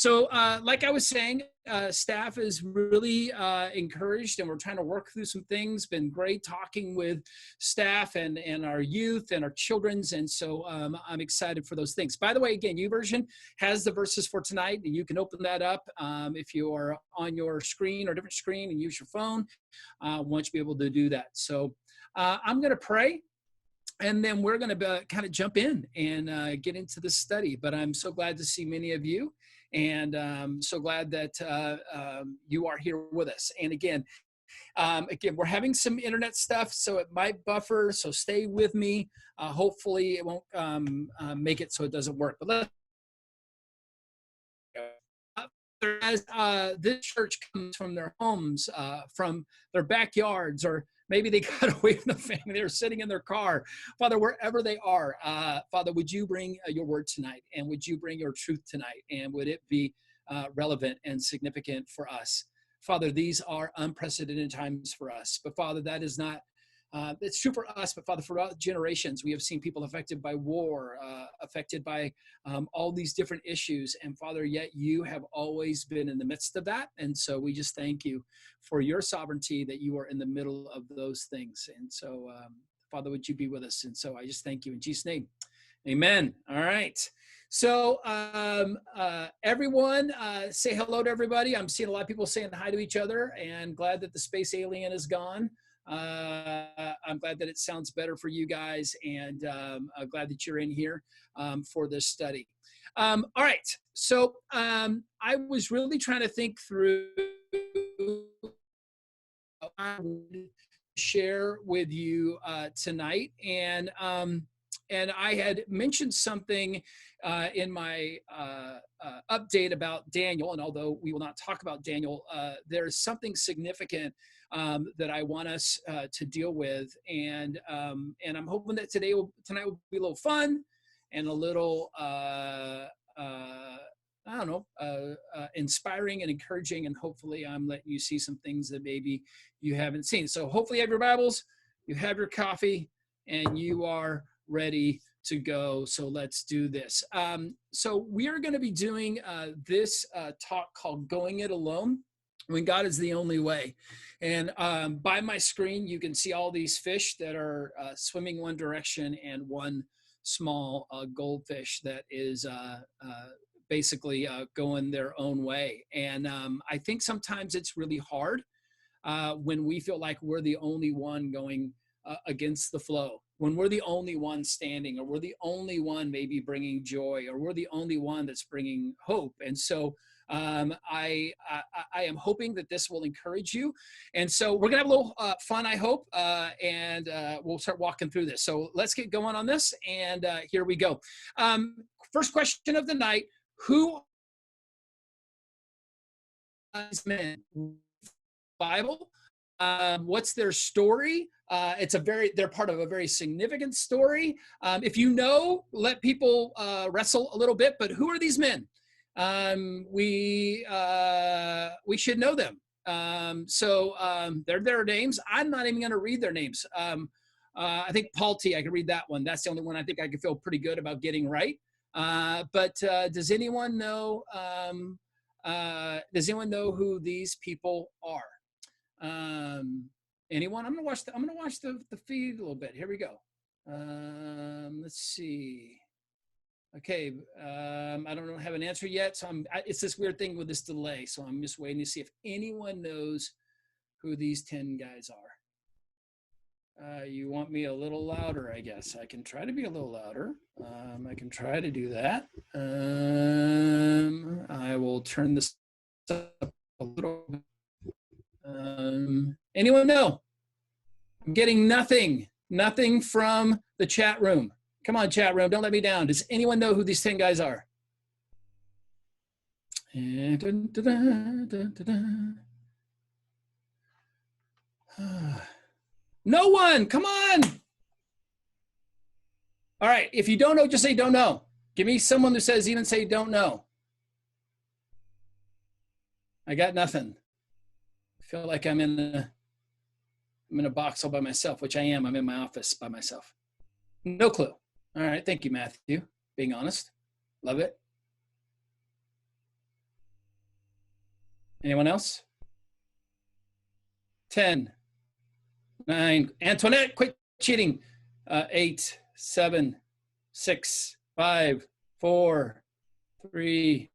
So like I was saying, staff is really encouraged, and we're trying to work through some things. Been great talking with staff and our youth and our children's, and so I'm excited for those things. By the way, again, YouVersion has the verses for tonight, and you can open that up if you are on your screen or different screen and use your phone. Want you to be able to do that. So I'm going to pray, and then we're going to kind of jump in and get into the study. But I'm so glad to see many of you, and so glad that you are here with us. And again, we're having some internet stuff, so it might buffer, so stay with me. Hopefully it won't make it so it doesn't work. But let's as this church comes from their homes, from their backyards, or maybe they got away from the family, they're sitting in their car. Father, wherever they are, Father, would you bring your word tonight, and would you bring your truth tonight, and would it be relevant and significant for us? Father, these are unprecedented times for us, but Father, that is not, it's true for us, but Father, throughout generations, we have seen people affected by war, affected by all these different issues. And Father, yet you have always been in the midst of that. And so we just thank you for your sovereignty, that you are in the middle of those things. And so, Father, would you be with us? And so I just thank you in Jesus' name. Amen. All right. So everyone, say hello to everybody. I'm seeing a lot of people saying hi to each other, and glad that the space alien is gone. I'm glad that it sounds better for you guys, and I'm glad that you're in here for this study. All right, so I was really trying to think through what I would share with you tonight, and I had mentioned something in my update about Daniel, and although we will not talk about Daniel, there's something significant that I want us to deal with, and I'm hoping that tonight will be a little fun and a little I don't know, inspiring and encouraging, and hopefully I'm letting you see some things that maybe you haven't seen. So hopefully you have your Bibles, you have your coffee, and you are ready to go. So let's do this. So we are going to be doing this talk called Going It Alone, when God is the only way. And by my screen, you can see all these fish that are swimming one direction, and one small goldfish that is basically going their own way. And I think sometimes it's really hard when we feel like we're the only one going against the flow, when we're the only one standing, or we're the only one maybe bringing joy, or we're the only one that's bringing hope. And so I am hoping that this will encourage you. And so we're gonna have a little fun, I hope, and we'll start walking through this. So let's get going on this, and here we go. First question of the night: who is men? Bible? What's their story? They're part of a very significant story. If you know, let people wrestle a little bit, but who are these men? We should know them. So they're their names. I'm not even going to read their names. I think Paul T, I can read that one. That's the only one I think I can feel pretty good about getting right. But does anyone know? Does anyone know who these people are? Anyone? I'm gonna watch the feed a little bit. Here we go. Let's see. Okay, I don't have an answer yet, so it's this weird thing with this delay, so I'm just waiting to see if anyone knows who these 10 guys are. You want me a little louder, I guess. I can try to be a little louder. I can try to do that. I will turn this up a little bit. Anyone know? I'm getting nothing from the chat room. Come on, chat room, don't let me down. Does anyone know who these 10 guys are? No one, come on. All right, if you don't know, just say don't know. Give me someone who says, even say don't know. I got nothing. I feel like I'm in a box all by myself, which I am. I'm in my office by myself. No clue. All right, thank you, Matthew. Being honest, love it. Anyone else? 10, 9. Antoinette, quit cheating. 8, 7, 6, 5, 4, 3,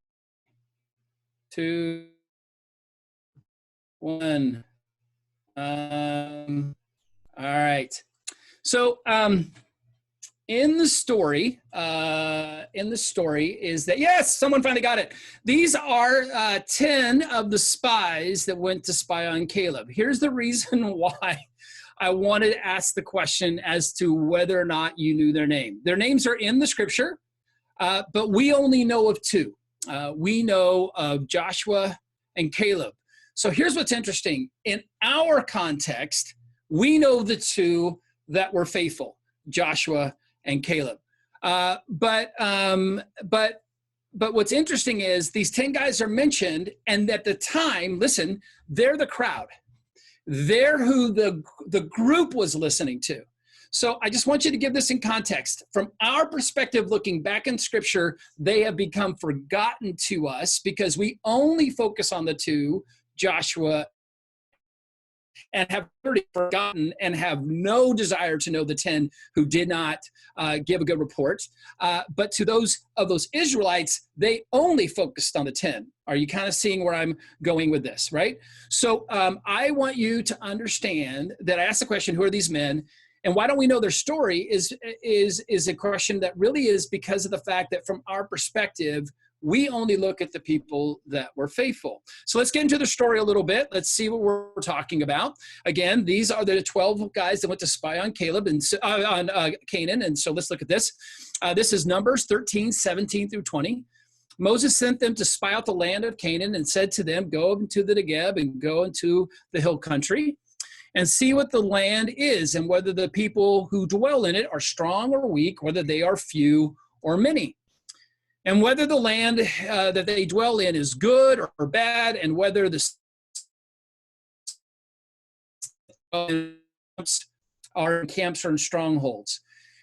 2, 1. All right. So in the story is that, yes, someone finally got it. These are 10 of the spies that went to spy on Caleb. Here's the reason why I wanted to ask the question as to whether or not you knew their name. Their names are in the scripture, but we only know of 2. We know of Joshua and Caleb. So here's what's interesting. In our context, we know the 2 that were faithful, Joshua and Caleb. But what's interesting is these 10 guys are mentioned, and at the time, listen, they're the crowd. They're who the group was listening to. So I just want you to give this in context. From our perspective, looking back in scripture, they have become forgotten to us because we only focus on the 2, Joshua, and have already forgotten and have no desire to know the 10 who did not give a good report. But to those of those Israelites, they only focused on the 10. Are you kind of seeing where I'm going with this, right? So I want you to understand that I asked the question, who are these men? And why don't we know their story is a question that really is because of the fact that from our perspective, we only look at the people that were faithful. So let's get into the story a little bit. Let's see what we're talking about. Again, these are the 12 guys that went to spy on Caleb and on Canaan. And so let's look at this. This is Numbers 13, 17 through 20. Moses sent them to spy out the land of Canaan and said to them, go into the Negeb and go into the hill country and see what the land is and whether the people who dwell in it are strong or weak, whether they are few or many. And whether the land that they dwell in is good or bad, and whether the are camps or in strongholds,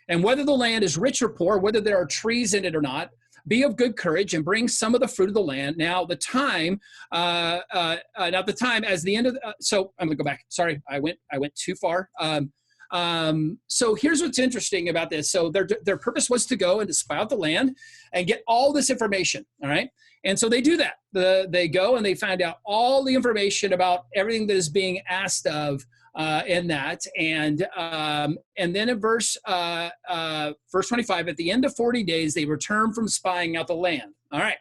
and whether the land is rich or poor, whether there are trees in it or not, be of good courage and bring some of the fruit of the land. Now the time, as the end of so I'm gonna go back. Sorry, I went too far. So here's what's interesting about this. So their purpose was to go and to spy out the land and get all this information. All right. And so they do that. They go and they find out all the information about everything that is being asked of in that. And then in verse 25, at the end of 40 days, they return from spying out the land. All right.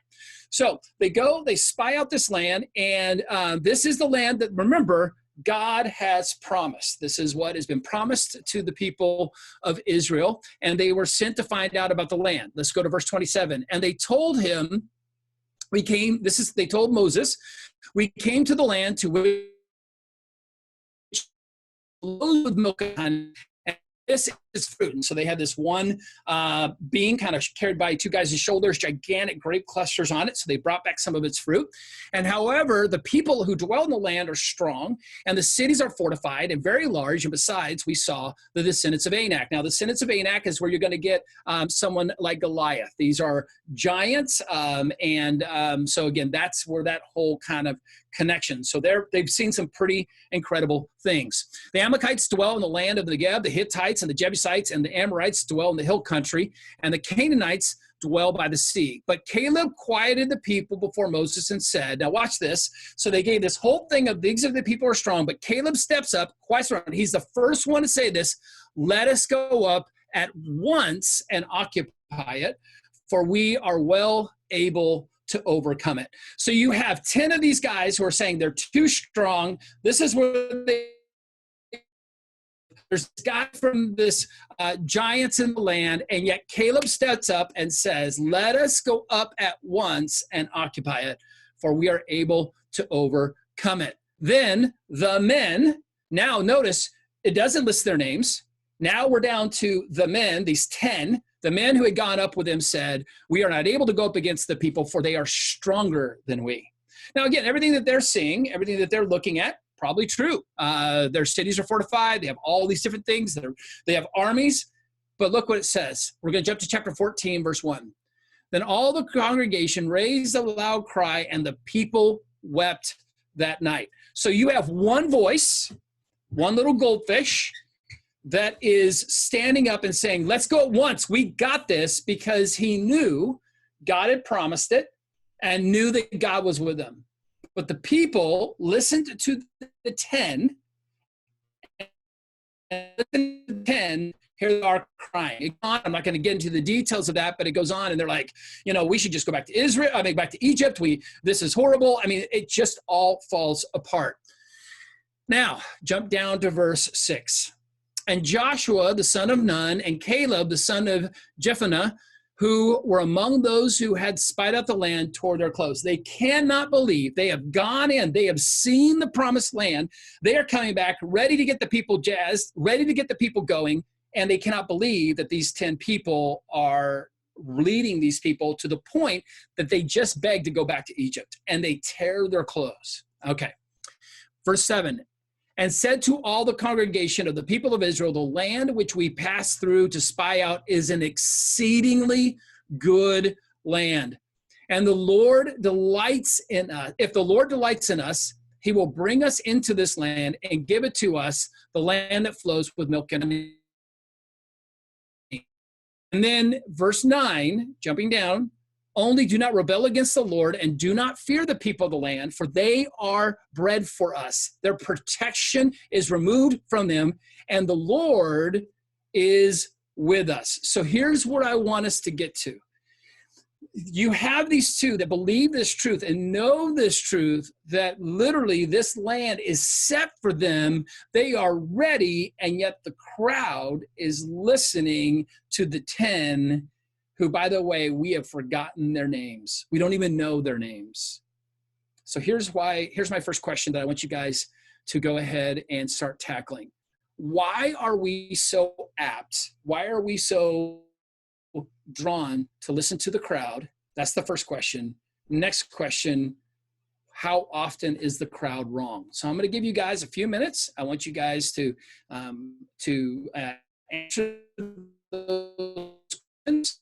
So they go, they spy out this land, and this is the land that, remember, God has promised. This is what has been promised to the people of Israel, and they were sent to find out about the land. Let's go to verse 27. And they told him, they told Moses, we came to the land to which flows with milk and honey, and this is fruit. And so they had this one being kind of carried by 2 guys' shoulders, gigantic grape clusters on it. So they brought back some of its fruit. And however, the people who dwell in the land are strong, and the cities are fortified and very large. And besides, we saw the descendants of Anak. Now, the descendants of Anak is where you're going to get someone like Goliath. These are giants. So again, that's where that whole kind of connection. So they've seen some pretty incredible things. The Amalekites dwell in the land of the Negeb, the Hittites and the Jebusites and the Amorites dwell in the hill country, and the Canaanites dwell by the sea. But Caleb quieted the people before Moses and said, now watch this. So they gave this whole thing of these are the people who are strong, but Caleb steps up, quiets around. He's the first one to say this, let us go up at once and occupy it, for we are well able to overcome it. So you have 10 of these guys who are saying they're too strong. This is where there's a guy from this giants in the land, and yet Caleb steps up and says, let us go up at once and occupy it, for we are able to overcome it. Then the men, now notice it doesn't list their names. Now we're down to the men, these 10. The men who had gone up with him said, we are not able to go up against the people, for they are stronger than we. Now, again, everything that they're seeing, everything that they're looking at, probably true. Their cities are fortified. They have all these different things. They have armies. But look what it says. We're going to jump to chapter 14, verse 1. Then all the congregation raised a loud cry, and the people wept that night. So you have one voice, one little goldfish that is standing up and saying, let's go at once. We got this, because he knew God had promised it and knew that God was with them. But the people listened to the 10, and here they are crying. I'm not going to get into the details of that, but it goes on, and they're like, we should just go back to Israel. Back to Egypt. This is horrible. It just all falls apart. Now, jump down to verse 6. And Joshua, the son of Nun, and Caleb, the son of Jephunneh, who were among those who had spied out the land, tore their clothes. They cannot believe. They have gone in. They have seen the promised land. They are coming back, ready to get the people jazzed, ready to get the people going, and they cannot believe that these 10 people are leading these people to the point that they just beg to go back to Egypt, and they tear their clothes. Okay. Verse 7. And said to all the congregation of the people of Israel, the land which we passed through to spy out is an exceedingly good land. And the Lord delights in us. If the Lord delights in us, he will bring us into this land and give it to us, the land that flows with milk and honey. And then verse 9, jumping down, only do not rebel against the Lord and do not fear the people of the land, for they are bread for us. Their protection is removed from them, and the Lord is with us. So here's what I want us to get to. You have these two that believe this truth and know this truth, that literally this land is set for them. They are ready, and yet the crowd is listening to the 10 who, by the way, we have forgotten their names. We don't even know their names. So here's my first question that I want you guys to go ahead and start tackling. Why are we so apt? Why are we so drawn to listen to the crowd? That's the first question. Next question, how often is the crowd wrong? So I'm going to give you guys a few minutes. I want you guys to answer those questions.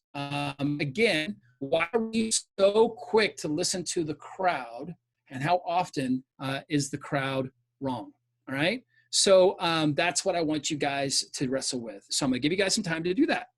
Again, why are we so quick to listen to the crowd, and how often is the crowd wrong? All right. So that's what I want you guys to wrestle with. So I'm going to give you guys some time to do that.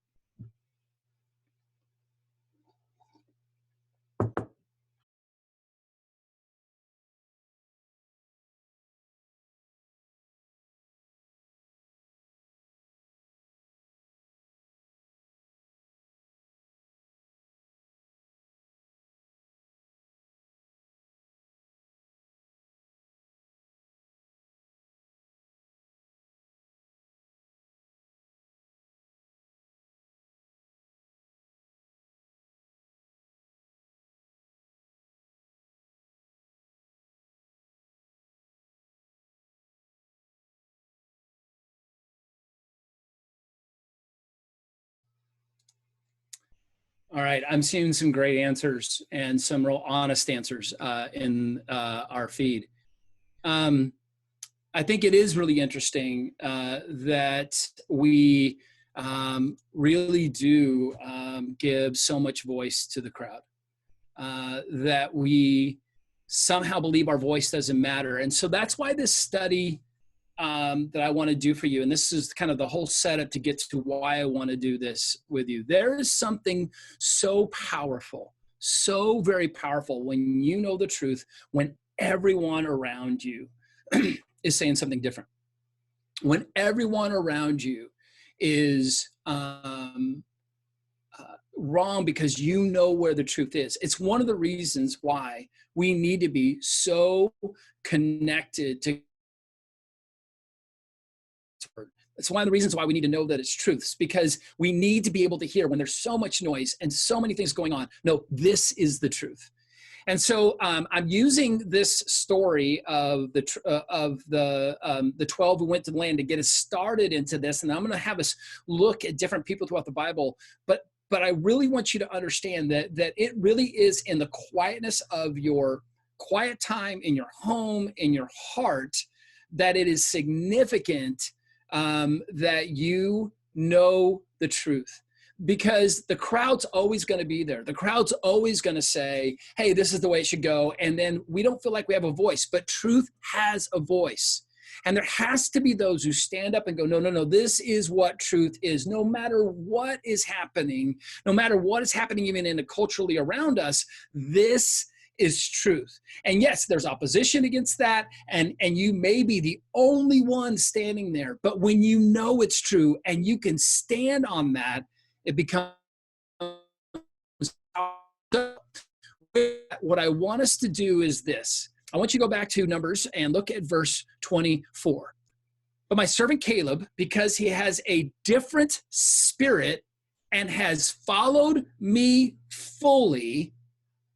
All right, I'm seeing some great answers and some real honest answers in our feed. I think it is really interesting that we really do give so much voice to the crowd, that we somehow believe our voice doesn't matter. And so that's why this study that I want to do for you, and this is kind of the whole setup to get to why I want to do this with you. There is something so powerful, so very powerful when you know the truth, when everyone around you is saying something different. When everyone around you is wrong because you know where the truth is. It's one of the reasons why we need to be so connected to. It's one of the reasons why we need to know that it's truth. It's because we need to be able to hear when there's so much noise and so many things going on. No, this is the truth. And so I'm using this story of the 12 who went to the land to get us started into this. And I'm going to have us look at different people throughout the Bible. But I really want you to understand that it really is in the quietness of your quiet time, in your home, in your heart, that it is significant that you know the truth, because the crowd's always going to be there. The crowd's always going to say, hey, this is the way it should go. And then we don't feel like we have a voice, but truth has a voice. And there has to be those who stand up and go, no, no, no, this is what truth is. No matter what is happening, no matter what is happening even in the culturally around us, this is truth. And yes, there's opposition against that, and you may be the only one standing there. But when you know it's true and you can stand on that, it becomes what I want us to do is this. I want you to go back to Numbers and look at verse 24. But my servant Caleb, because he has a different spirit and has followed me fully,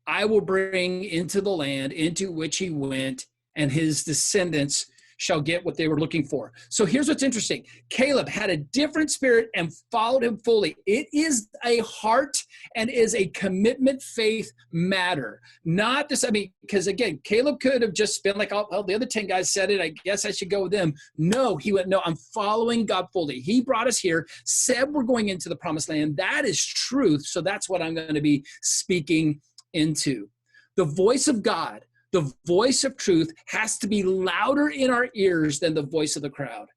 I will bring into the land into which he went, and his descendants shall get what they were looking for. So here's what's interesting. Caleb had a different spirit and followed him fully. It is a heart and is a commitment faith matter. Not this, because again, Caleb could have just been like, oh, the other 10 guys said it, I guess I should go with them. No, he went, no, I'm following God fully. He brought us here, said we're going into the promised land. That is truth. So that's what I'm going to be speaking into. The voice of God, the voice of truth, has to be louder in our ears than the voice of the crowd.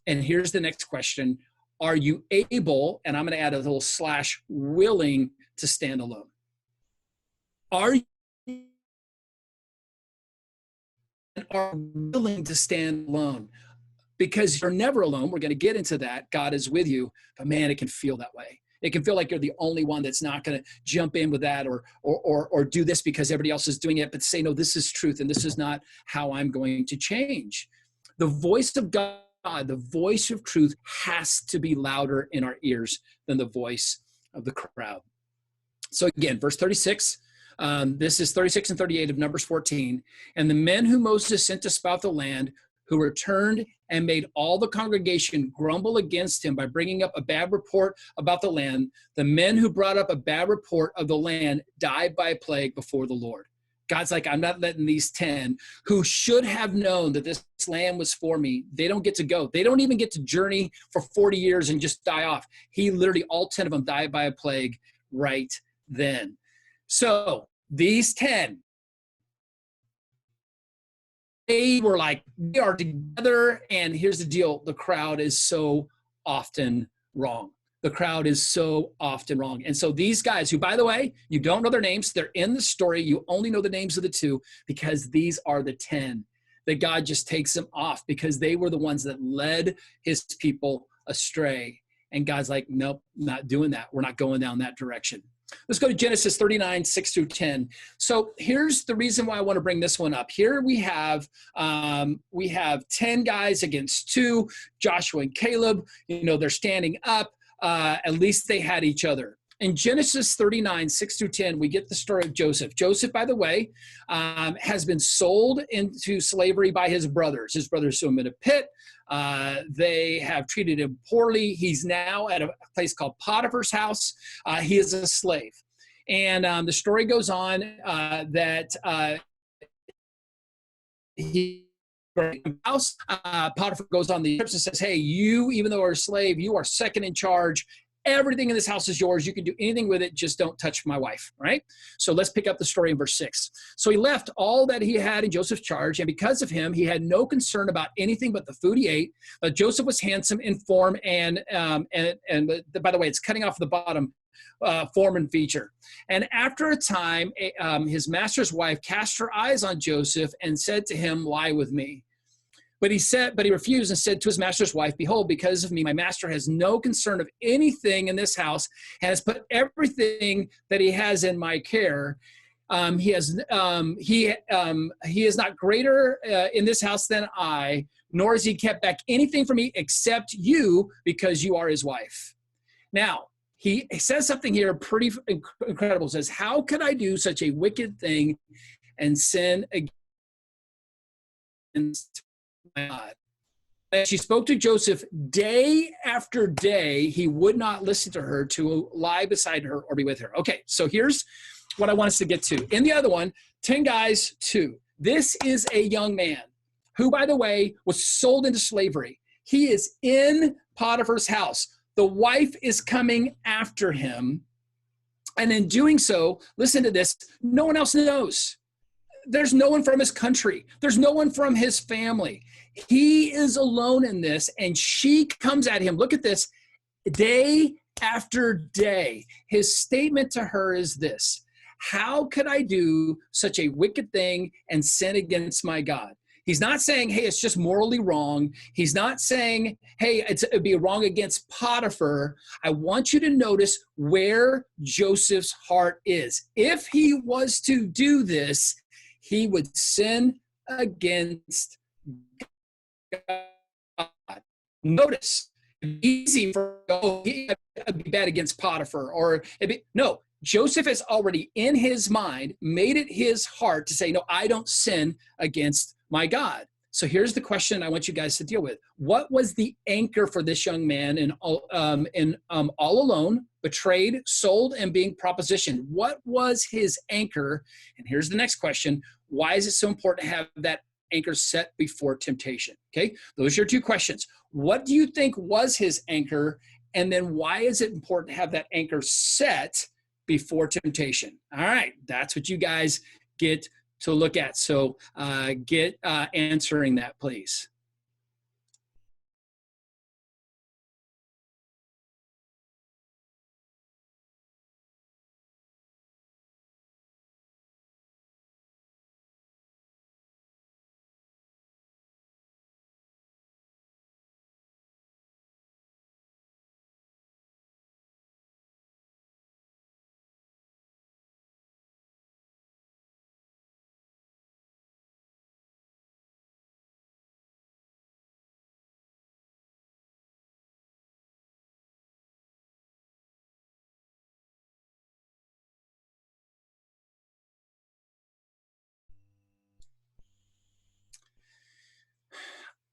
And here's the next question. Are you able, and I'm going to add a little / willing to stand alone? Are you willing to stand alone? Because you're never alone. We're going to get into that. God is with you. But man, it can feel that way. It can feel like you're the only one that's not going to jump in with that or do this because everybody else is doing it, but say, no, this is truth, and this is not how I'm going to change. The voice of God, the voice of truth, has to be louder in our ears than the voice of the crowd. So again, verse 36, this is 36 and 38 of Numbers 14. And the men who Moses sent to spout the land, who returned and made all the congregation grumble against him by bringing up a bad report about the land, the men who brought up a bad report of the land died by plague before the Lord. God's like, I'm not letting these 10 who should have known that this land was for me, they don't get to go. They don't even get to journey for 40 years and just die off. He literally, all 10 of them died by a plague right then. So these 10, they were like, we are together, and here's the deal. The crowd is so often wrong. The crowd is so often wrong. And so these guys who, by the way, you don't know their names, they're in the story. You only know the names of the 2 because these are the 10 that God just takes them off because they were the ones that led his people astray. And God's like, nope, not doing that. We're not going down that direction. Let's go to Genesis 39, 6 through 10. So here's the reason why I want to bring this one up. Here we have 10 guys against 2, Joshua and Caleb. You know, they're standing up. At least they had each other. In Genesis 39, 6 through 10, we get the story of Joseph. Joseph, by the way, has been sold into slavery by his brothers. His brothers threw him in a pit. They have treated him poorly. He's now at a place called Potiphar's house. He is a slave. And the story goes on that he house. Potiphar goes on the trips and says, hey, you, even though are a slave, you are second in charge. Everything in this house is yours. You can do anything with it. Just don't touch my wife, right? So let's pick up the story in verse 6. So he left all that he had in Joseph's charge, and because of him, he had no concern about anything but the food he ate. But Joseph was handsome in form, and by the way, it's cutting off the bottom form and feature. And after a time, his master's wife cast her eyes on Joseph and said to him, lie with me. But he refused and said to his master's wife, behold, because of me, my master has no concern of anything in this house, and has put everything that he has in my care. He is not greater in this house than I, nor has he kept back anything from me except you, because you are his wife. Now, he says something here pretty incredible. He says, how could I do such a wicked thing and sin against God? And she spoke to Joseph day after day. He would not listen to her, to lie beside her or be with her. Okay, so here's what I want us to get to. In the other one, 10 guys, 2. This is a young man who, by the way, was sold into slavery. He is in Potiphar's house. The wife is coming after him. And in doing so, listen to this, no one else knows. There's no one from his country. There's no one from his family. He is alone in this, and she comes at him. Look at this, day after day. His statement to her is this: how could I do such a wicked thing and sin against my God? He's not saying, hey, it's just morally wrong. He's not saying, hey, it'd be wrong against Potiphar. I want you to notice where Joseph's heart is. If he was to do this, he would sin against God. Notice, easy for, oh, it'd be bad against Potiphar, or no. Joseph has already in his mind made it his heart to say, no, I don't sin against my God. So here's the question I want you guys to deal with. What was the anchor for this young man in all alone, betrayed, sold, and being propositioned? What was his anchor? And here's the next question. Why is it so important to have that anchor set before temptation? Okay, those are your two questions. What do you think was his anchor? And then why is it important to have that anchor set before temptation? All right, that's what you guys get to look at. So get answering that, please.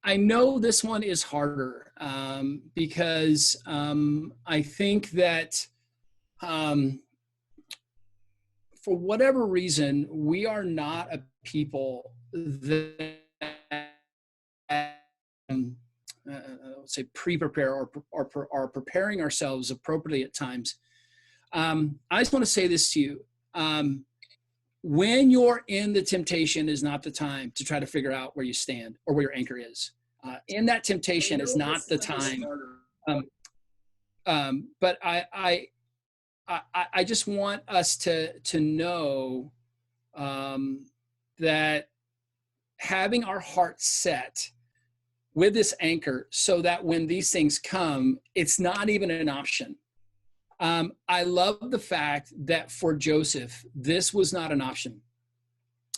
I know this one is harder because I think that for whatever reason, we are not a people that say pre-prepare or are preparing ourselves appropriately at times. I just want to say this to you. When you're in the temptation is not the time to try to figure out where you stand or where your anchor is. In that temptation is not the time. But I just want us to know that having our heart set with this anchor so that when these things come, it's not even an option. I love the fact that for Joseph, this was not an option.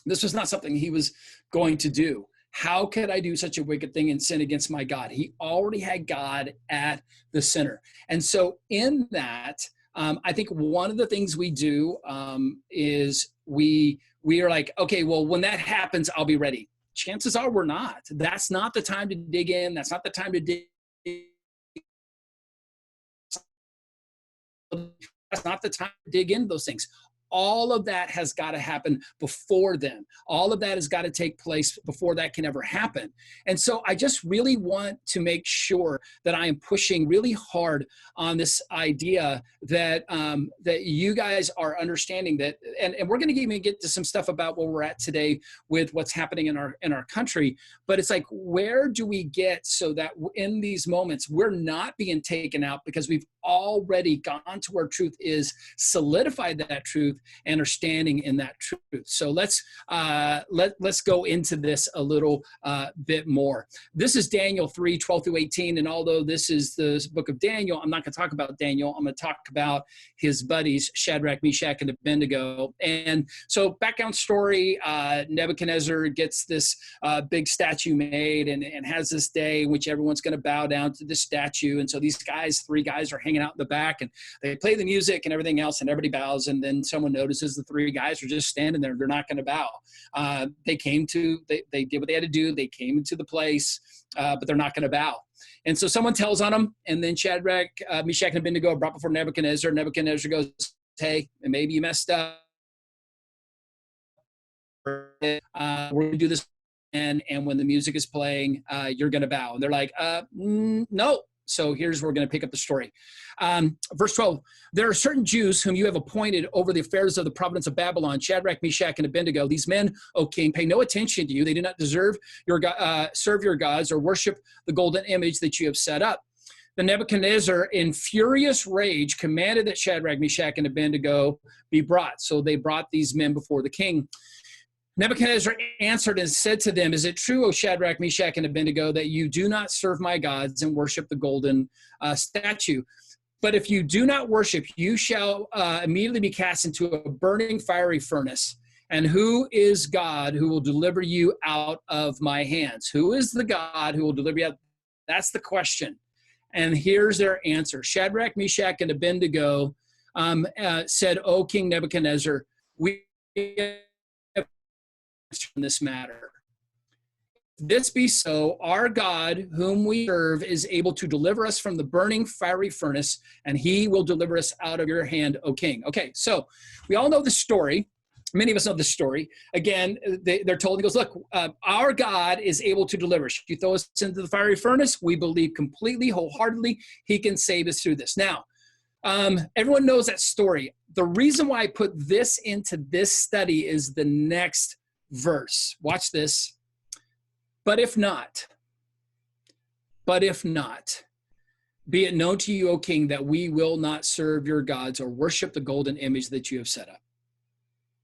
This was not something he was going to do. How could I do such a wicked thing and sin against my God? He already had God at the center. And so in that, I think one of the things we do is we are like, okay, well, when that happens, I'll be ready. Chances are we're not. That's not the time to dig in. That's not the time to dig. That's not the time to dig into those things. All of that has got to happen before then. All of that has got to take place before that can ever happen. And so I just really want to make sure that I am pushing really hard on this idea that that you guys are understanding that, and we're going to even get to some stuff about where we're at today with what's happening in our country. But it's like, where do we get so that in these moments we're not being taken out because we've already gone to where truth is, solidified that truth, and are standing in that truth. So let's go into this a little bit more. This is Daniel 3:12 through 18, and although this is the book of Daniel, I'm not going to talk about Daniel. I'm going to talk about his buddies Shadrach, Meshach, and Abednego. And so background story: Nebuchadnezzar gets this big statue made and has this day in which everyone's going to bow down to the statue. And so these guys, three guys, are hanging out in the back, and they play the music and everything else, and everybody bows. And then someone notices the three guys are just standing there. They're not going to bow. They did what they had to do. They came into the place, but they're not going to bow. And so someone tells on them, and then Shadrach, Meshach, and Abednego are brought before Nebuchadnezzar. Nebuchadnezzar goes, hey, maybe you messed up. We're going to do this. And when the music is playing, you're going to bow. And they're like, no. So here's where we're going to pick up the story. Verse 12, there are certain Jews whom you have appointed over the affairs of the province of Babylon, Shadrach, Meshach, and Abednego. These men, O king, pay no attention to you. They do not deserve serve your gods or worship the golden image that you have set up. Then Nebuchadnezzar, in furious rage, commanded that Shadrach, Meshach, and Abednego be brought. So they brought these men before the king. Nebuchadnezzar answered and said to them, is it true, O Shadrach, Meshach, and Abednego, that you do not serve my gods and worship the golden statue? But if you do not worship, you shall immediately be cast into a burning fiery furnace. And who is God who will deliver you out of my hands? Who is the God who will deliver you out? That's the question. And here's their answer. Shadrach, Meshach, and Abednego said, O King Nebuchadnezzar, we have in this matter. If this be so, our God, whom we serve, is able to deliver us from the burning fiery furnace, and he will deliver us out of your hand, O king. Okay, so we all know the story. Many of us know the story. Again, they're told, he goes, look, our God is able to deliver us. You throw us into the fiery furnace, we believe completely, wholeheartedly, he can save us through this. Now, everyone knows that story. The reason why I put this into this study is the next verse. Watch this. But if not, be it known to you, O king, that we will not serve your gods or worship the golden image that you have set up.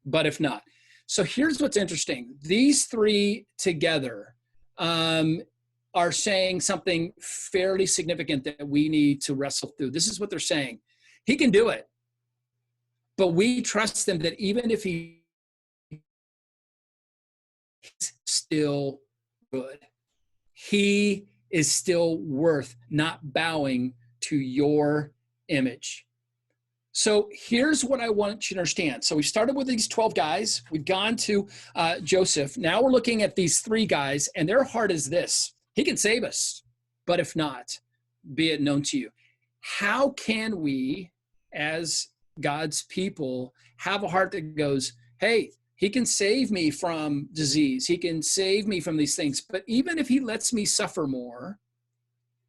But if not. So here's what's interesting. These three together are saying something fairly significant that we need to wrestle through. This is what they're saying. He can do it, but we trust him that even if he's still good, he is still worth not bowing to your image. So here's what I want you to understand. So we started with these 12 guys. We've gone to Joseph. Now we're looking at these three guys, and their heart is this. He can save us, but if not, be it known to you. How can we, as God's people, have a heart that goes, hey, he can save me from disease. He can save me from these things. But even if he lets me suffer more,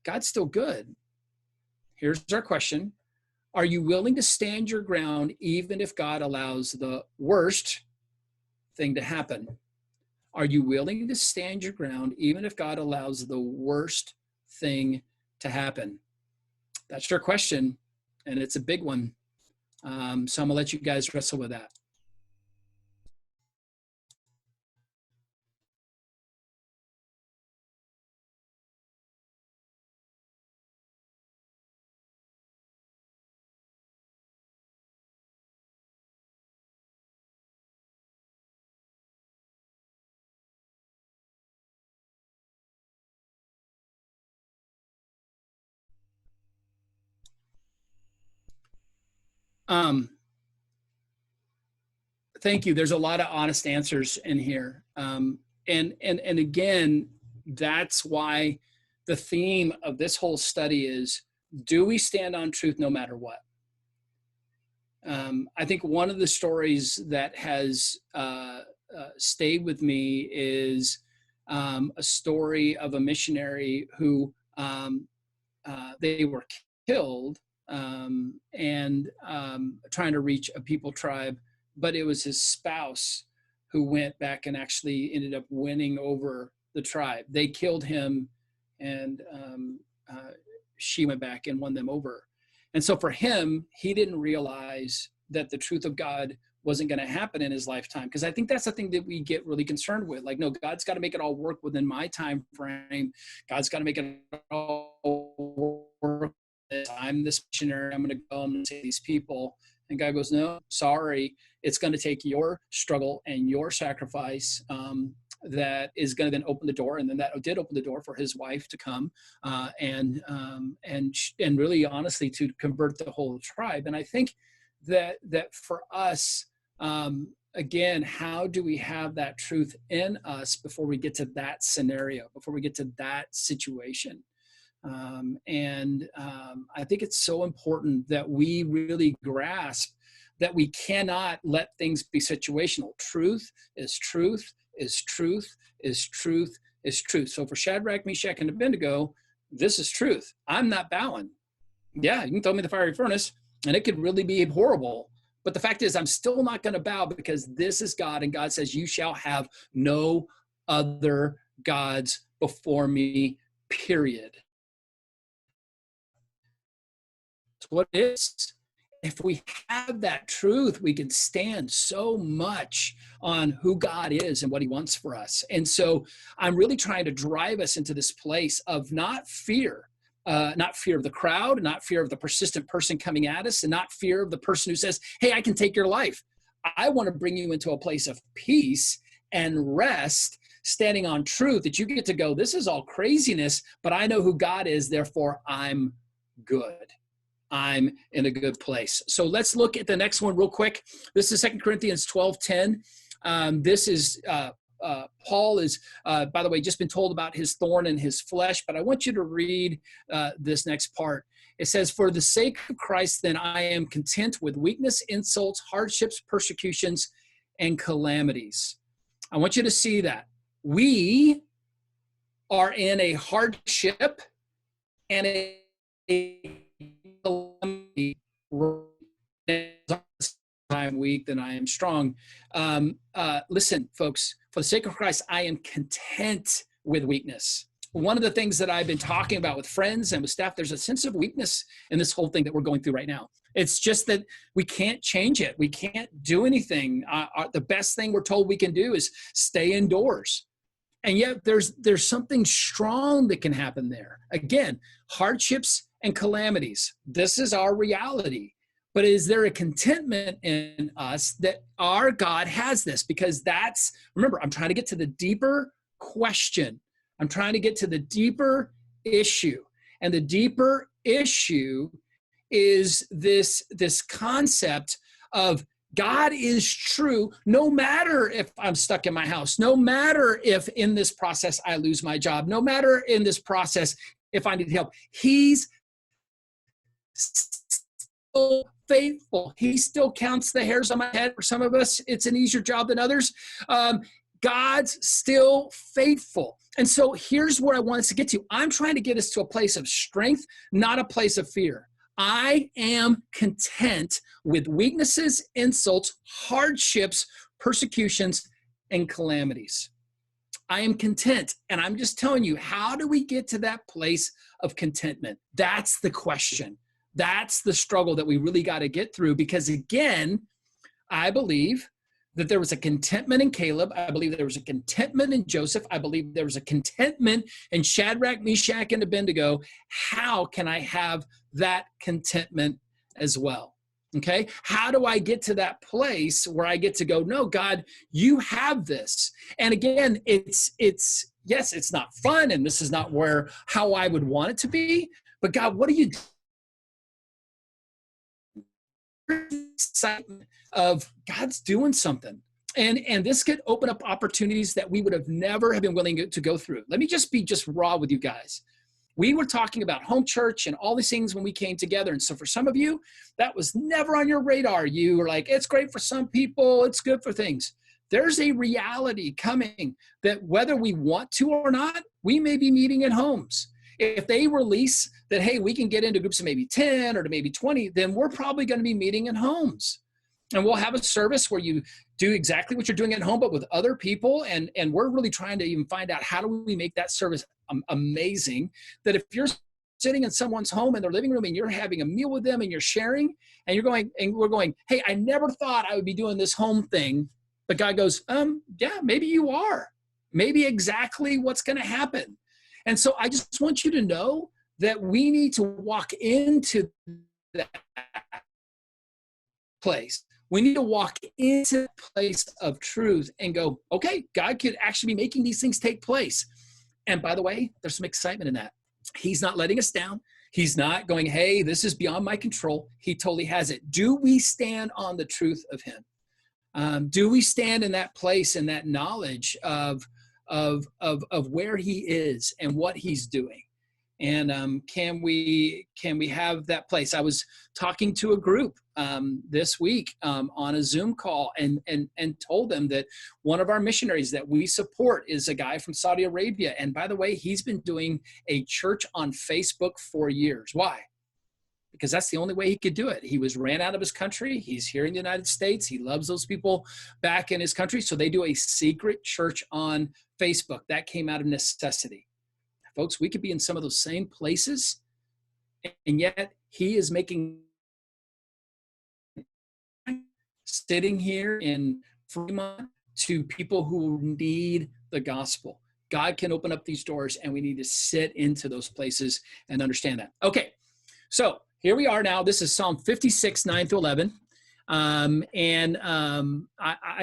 God's still good. Here's our question. Are you willing to stand your ground even if God allows the worst thing to happen? Are you willing to stand your ground even if God allows the worst thing to happen? That's your question, and it's a big one. So I'm going to let you guys wrestle with that. Thank you. There's a lot of honest answers in here. And again, that's why the theme of this whole study is, do we stand on truth no matter what? I think one of the stories that has stayed with me is a story of a missionary who they were killed and trying to reach a people tribe, but it was his spouse who went back and actually ended up winning over the tribe. They killed him, and she went back and won them over. And so for him, he didn't realize that the truth of God wasn't going to happen in his lifetime. Because I think that's the thing that we get really concerned with. Like, no, God's got to make it all work within my time frame. God's got to make it all work. I'm this missionary. I'm going to go and save these people. And God goes, no, sorry. It's going to take your struggle and your sacrifice that is going to then open the door. And then that did open the door for his wife to come and really honestly to convert the whole tribe. And I think that for us, again, how do we have that truth in us before we get to that scenario, before we get to that situation? I think it's so important that we really grasp that we cannot let things be situational. Truth is truth is truth is truth is truth. So for Shadrach, Meshach, and Abednego, this is truth. I'm not bowing. Yeah, you can throw me in the fiery furnace, and it could really be horrible. But the fact is, I'm still not going to bow because this is God, and God says, you shall have no other gods before me, period. It's what it is. If we have that truth, we can stand so much on who God is and what he wants for us. And so I'm really trying to drive us into this place of not fear of the crowd, not fear of the persistent person coming at us, and not fear of the person who says, hey, I can take your life. I want to bring you into a place of peace and rest, standing on truth, that you get to go, this is all craziness, but I know who God is, therefore I'm good. I'm in a good place. So let's look at the next one real quick. This is 2 Corinthians 12:10. This is Paul is, by the way, just been told about his thorn in his flesh, but I want you to read this next part. It says, for the sake of Christ, then I am content with weakness, insults, hardships, persecutions, and calamities. I want you to see that. We are in a hardship and a calamity. I'm weak, then I am strong. Listen, folks, for the sake of Christ, I am content with weakness. One of the things that I've been talking about with friends and with staff, there's a sense of weakness in this whole thing that we're going through right now. It's just that we can't change it. We can't do anything. The best thing we're told we can do is stay indoors. And yet there's something strong that can happen there. Again, hardships and calamities. This is our reality. But is there a contentment in us that our God has this? Because remember, I'm trying to get to the deeper question. I'm trying to get to the deeper issue. And the deeper issue is this concept of God is true, no matter if I'm stuck in my house, no matter if in this process I lose my job, no matter in this process if I need help. He's still faithful. He still counts the hairs on my head. For some of us, it's an easier job than others. God's still faithful. And so here's where I want us to get to. I'm trying to get us to a place of strength, not a place of fear. I am content with weaknesses, insults, hardships, persecutions, and calamities. I am content. And I'm just telling you, how do we get to that place of contentment? That's the question. That's the struggle that we really got to get through. Because again, I believe that there was a contentment in Caleb. I believe there was a contentment in Joseph. I believe there was a contentment in Shadrach, Meshach, and Abednego. How can I have that contentment as well? Okay. How do I get to that place where I get to go, no, God, you have this. And again, yes, it's not fun. And this is not how I would want it to be, but God, what are you doing? Excitement of God's doing something. And this could open up opportunities that we would have never have been willing to go through. Let me just be raw with you guys. We were talking about home church and all these things when we came together. And so for some of you, that was never on your radar. You were like, it's great for some people. It's good for things. There's a reality coming that whether we want to or not, we may be meeting in homes. If they release that, hey, we can get into groups of maybe 10 or to maybe 20, then we're probably going to be meeting in homes. And we'll have a service where you do exactly what you're doing at home, but with other people. And we're really trying to even find out, how do we make that service amazing? That if you're sitting in someone's home in their living room and you're having a meal with them and you're sharing and we're going, hey, I never thought I would be doing this home thing. But God goes, yeah, maybe you are. Maybe exactly what's going to happen. And so I just want you to know that we need to walk into that place. We need to walk into the place of truth and go, okay, God could actually be making these things take place. And by the way, there's some excitement in that. He's not letting us down. He's not going, hey, this is beyond my control. He totally has it. Do we stand on the truth of him? Do we stand in that place and that knowledge of where he is and what he's doing? And can we have that place? I was talking to a group this week on a Zoom call, and told them that one of our missionaries that we support is a guy from Saudi Arabia. And by the way, he's been doing a church on Facebook for years. Why? Because that's the only way he could do it. He was ran out of his country. He's here in the United States. He loves those people back in his country. So they do a secret church on Facebook. That came out of necessity. Folks, we could be in some of those same places, and yet he is making, sitting here in Fremont to people who need the gospel. God can open up these doors, and we need to sit into those places and understand that. Okay, so here we are now. This is Psalm 56, 9 through 11. I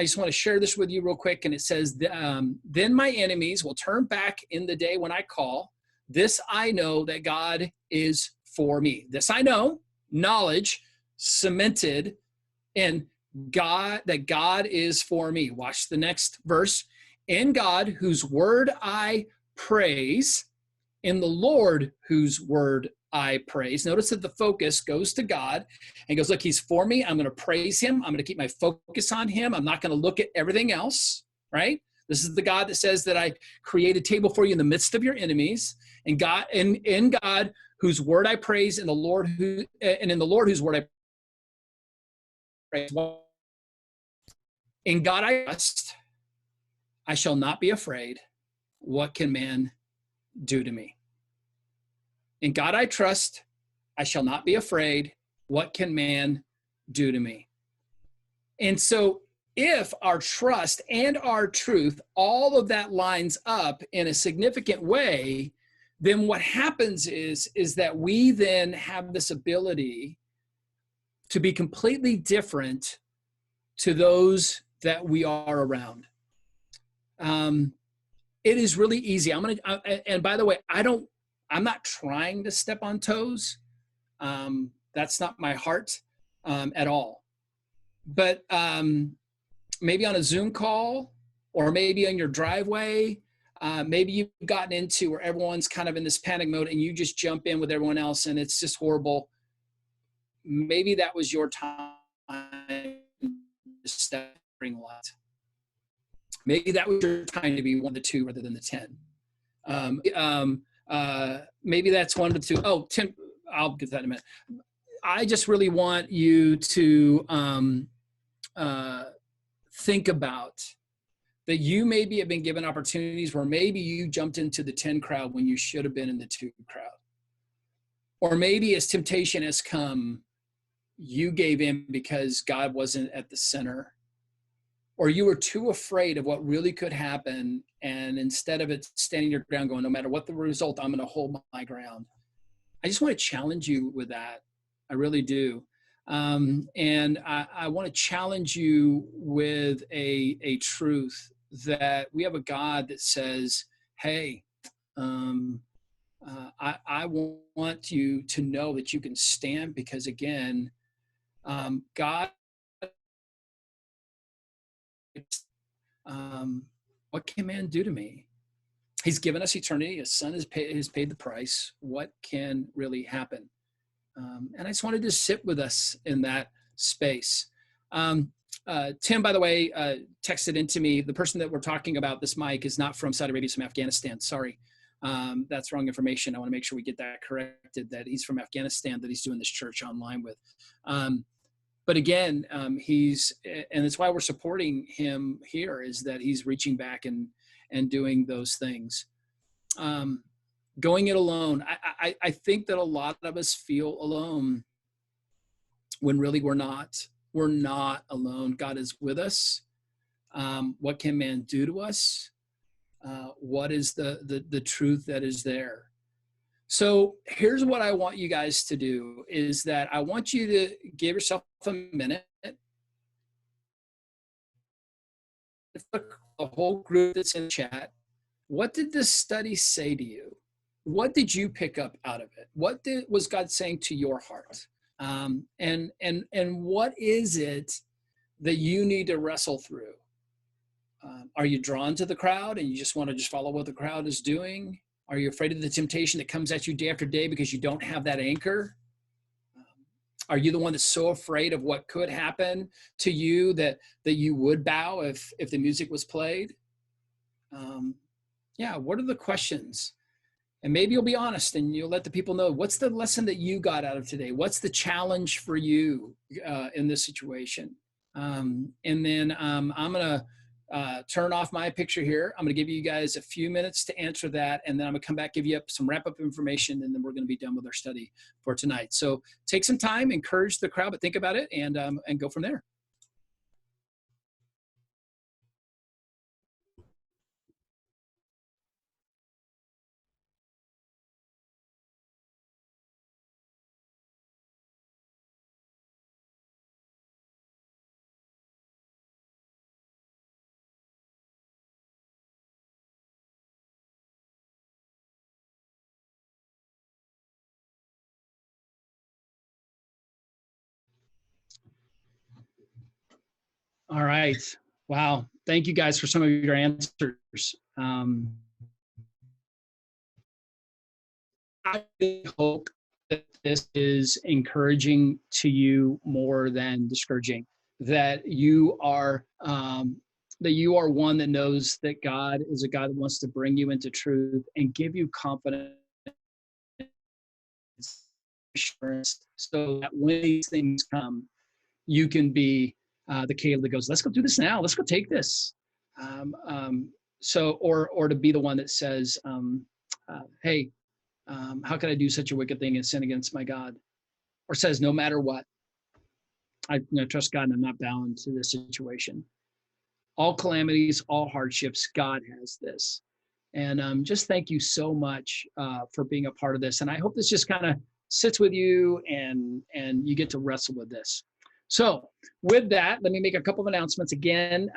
just want to share this with you real quick. And it says, then my enemies will turn back in the day when I call. This I know that God is for me. This I know, knowledge cemented in God, that God is for me. Watch the next verse. In God, whose word I praise, in the Lord, whose word I praise. Notice that the focus goes to God and goes, look, he's for me. I'm going to praise him. I'm going to keep my focus on him. I'm not going to look at everything else, right? This is the God that says that I create a table for you in the midst of your enemies. And God, in God, whose word I praise, in the Lord whose word I praise. In God I trust. I shall not be afraid. What can man do to me? In God I trust, I shall not be afraid. What can man do to me? And so if our trust and our truth, all of that lines up in a significant way, then what happens is that we then have this ability to be completely different to those that we are around. It is really easy. And by the way, I'm not trying to step on toes. That's not my heart at all. But maybe on a Zoom call, or maybe on your driveway, maybe you've gotten into where everyone's kind of in this panic mode and you just jump in with everyone else and it's just horrible. Maybe that was your time to step bring light. Maybe that was your time to be 1 to 2 rather than the 10. Maybe that's 1 to 2. Oh, 10. I'll get that in a minute. I just really want you to think about that you maybe have been given opportunities where maybe you jumped into the 10 crowd when you should have been in the 2 crowd. Or maybe as temptation has come, you gave in because God wasn't at the center. Or you were too afraid of what really could happen, and instead of it standing your ground going, no matter what the result, I'm going to hold my ground. I just want to challenge you with that. I really do. And I want to challenge you with a truth that we have a God that says, hey, I want you to know that you can stand because, again, God, what can man do to me? He's given us eternity. His son has paid the price. What can really happen? And I just wanted to sit with us in that space. Tim, by the way, texted into me. The person that we're talking about, this Mike, is not from Saudi Arabia, he's from Afghanistan. Sorry. That's wrong information. I want to make sure we get that corrected, that he's from Afghanistan, that he's doing this church online with. But again, and it's why we're supporting him here, is that he's reaching back and doing those things. Going it alone. I think that a lot of us feel alone when really we're not. We're not alone. God is with us. What can man do to us? What is the truth that is there? So here's what I want you guys to do, is that I want you to give yourself a minute. The whole group that's in the chat, what did this study say to you? What did you pick up out of it? What was God saying to your heart? And what is it that you need to wrestle through? Are you drawn to the crowd and you just want to follow what the crowd is doing? Are you afraid of the temptation that comes at you day after day because you don't have that anchor? Are you the one that's so afraid of what could happen to you that you would bow if the music was played? Yeah, what are the questions? And maybe you'll be honest and you'll let the people know, what's the lesson that you got out of today? What's the challenge for you in this situation? And then I'm going to turn off my picture here. I'm going to give you guys a few minutes to answer that. And then I'm going to come back, give you some wrap up information, and then we're going to be done with our study for tonight. So take some time, encourage the crowd, but think about it and go from there. All right. Wow. Thank you guys for some of your answers. I really hope that this is encouraging to you more than discouraging. That you are one that knows that God is a God that wants to bring you into truth and give you confidence, assurance, so that when these things come, you can be the Caleb that goes, "Let's go do this now. Let's go take this." Or to be the one that says, "Hey, how can I do such a wicked thing and sin against my God?" Or says, "No matter what, I trust God and I'm not bound to this situation." All calamities, all hardships, God has this. And just thank you so much for being a part of this. And I hope this just kind of sits with you and you get to wrestle with this. So with that, let me make a couple of announcements. Again,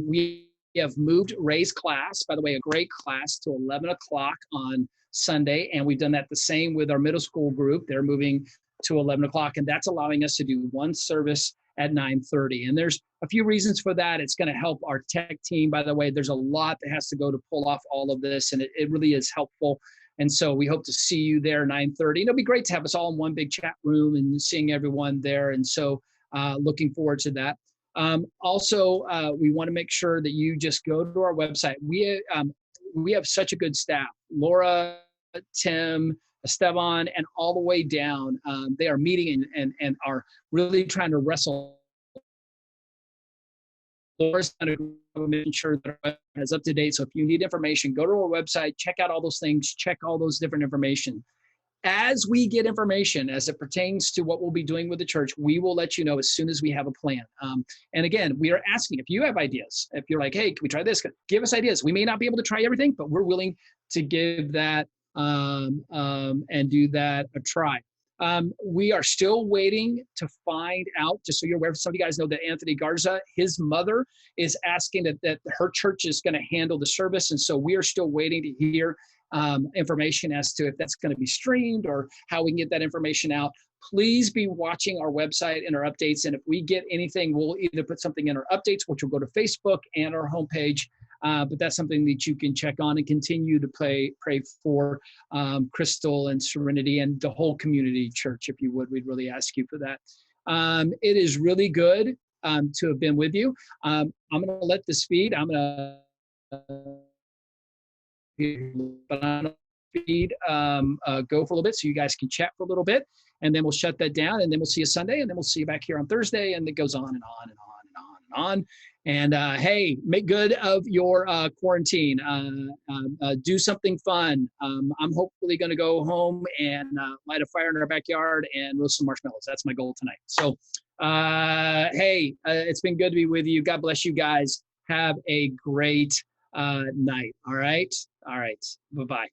we have moved Ray's class, by the way, a great class, to 11 o'clock on Sunday. And we've done that the same with our middle school group. They're moving to 11 o'clock, and that's allowing us to do one service at 9:30. And there's a few reasons for that. It's going to help our tech team. By the way, there's a lot that has to go to pull off all of this, and it really is helpful. And so we hope to see you there 9:30. And it'll be great to have us all in one big chat room and seeing everyone there. And so looking forward to that. Also, we want to make sure that you just go to our website. We have such a good staff. Laura, Tim, Esteban, and all the way down. They are meeting and are really trying to wrestle. Laura's making sure that our website is up to date. So if you need information, go to our website, check out all those things, check all those different information. As we get information as it pertains to what we'll be doing with the church, we will let you know as soon as we have a plan. And again, we are asking if you have ideas. If you're like, "Hey, can we try this?" Give us ideas. We may not be able to try everything, but we're willing to give that and do that a try. We are still waiting to find out, just so you're aware, some of you guys know that Anthony Garza, his mother, is asking that her church is going to handle the service. And so we are still waiting to hear information as to if that's going to be streamed or how we can get that information out. Please be watching our website and our updates. And if we get anything, we'll either put something in our updates, which will go to Facebook and our homepage. But that's something that you can check on and continue to pray for Crystal and Serenity and the whole community church, if you would. We'd really ask you for that. It is really good to have been with you. I'm going to let this feed. I'm going to feed go for a little bit so you guys can chat for a little bit, and then we'll shut that down, and then we'll see you Sunday, and then we'll see you back here on Thursday, and it goes on and on and on and on and on. And hey, make good of your quarantine. Do something fun. I'm hopefully going to go home and light a fire in our backyard and roast some marshmallows. That's my goal tonight. So hey, it's been good to be with you. God bless you guys. Have a great night. All right. Bye-bye.